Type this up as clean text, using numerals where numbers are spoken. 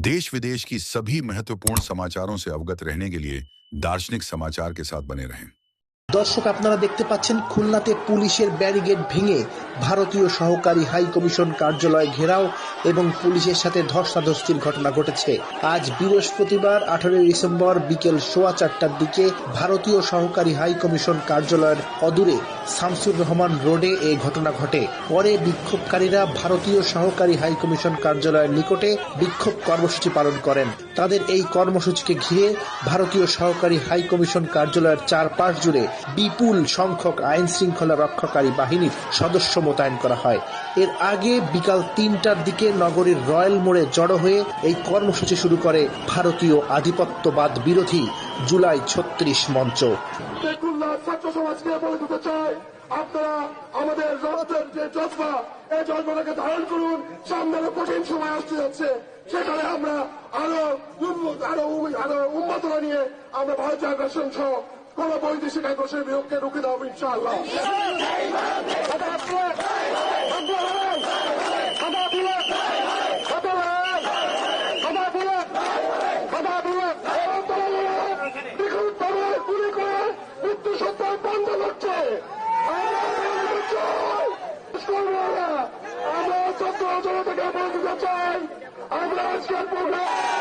देश विदेश की सभी महत्वपूर्ण समाचारों से अवगत रहने के लिए दार्शनिक समाचार के साथ बने रहें। দর্শক, আপনারা দেখতে পাচ্ছেন খুলনাতে পুলিশের ব্যারিকেড ভেঙে ভারতীয় সহকারী হাই কমিশন কার্যালয় ঘেরাও এবং পুলিশের সাথে ধস্তাধস্তির ঘটনা ঘটেছে। আজ বৃহস্পতিবার 18 ডিসেম্বর বিকেল 4:15টার দিকে ভারতীয় সহকারী হাই কমিশন কার্যালয়ের অদূরে শামসুর রহমান রোডে এই ঘটনা ঘটে। পরে বিক্ষোভকারীরা ভারতীয় সহকারী হাই কমিশন কার্যালয়ের নিকটে বিক্ষোভ কর্মসূচি পালন করেন। তাদের এই কর্মসূচিকে ঘিরে ভারতীয় সহকারী হাই কমিশন কার্যালয়ের চারপাশ জুড়ে বিপুল সংখ্যক আইন শৃঙ্খলা রক্ষাকারী বাহিনীর সদস্য মোতায়েন করা হয়। এর আগে বিকাল 3টার দিকে নগরীর রয়্যাল মোড়ে জড়ো হয়ে এই কর্মসূচি শুরু করে ভারতীয় আধিপত্যবাদ বিরোধী জুলাই 36 মঞ্চ। ছাত্র সমাজকে বলে দিতে চাই, আপনারা আমাদের রথের যে জজবা, এই জজবাটাকে ধারণ করুন। সামনে কঠিন সময় আসতে যাচ্ছে, সেখানে আমরা আরো উন্মাদনা নিয়ে আমরা ভারতীয় আগ্রাসন সহ কোন বৈদেশিক আগ্রাসনের বিরুদ্ধে রুখে দেওয়া ইনশাআল্লাহ। গুলি করে মৃত্যু সত্ত্বেও বন্ধ করছে। আমরা ছাত্র জনতাকে বলতে চাই, আমরা আজকের প্রোগ্রাম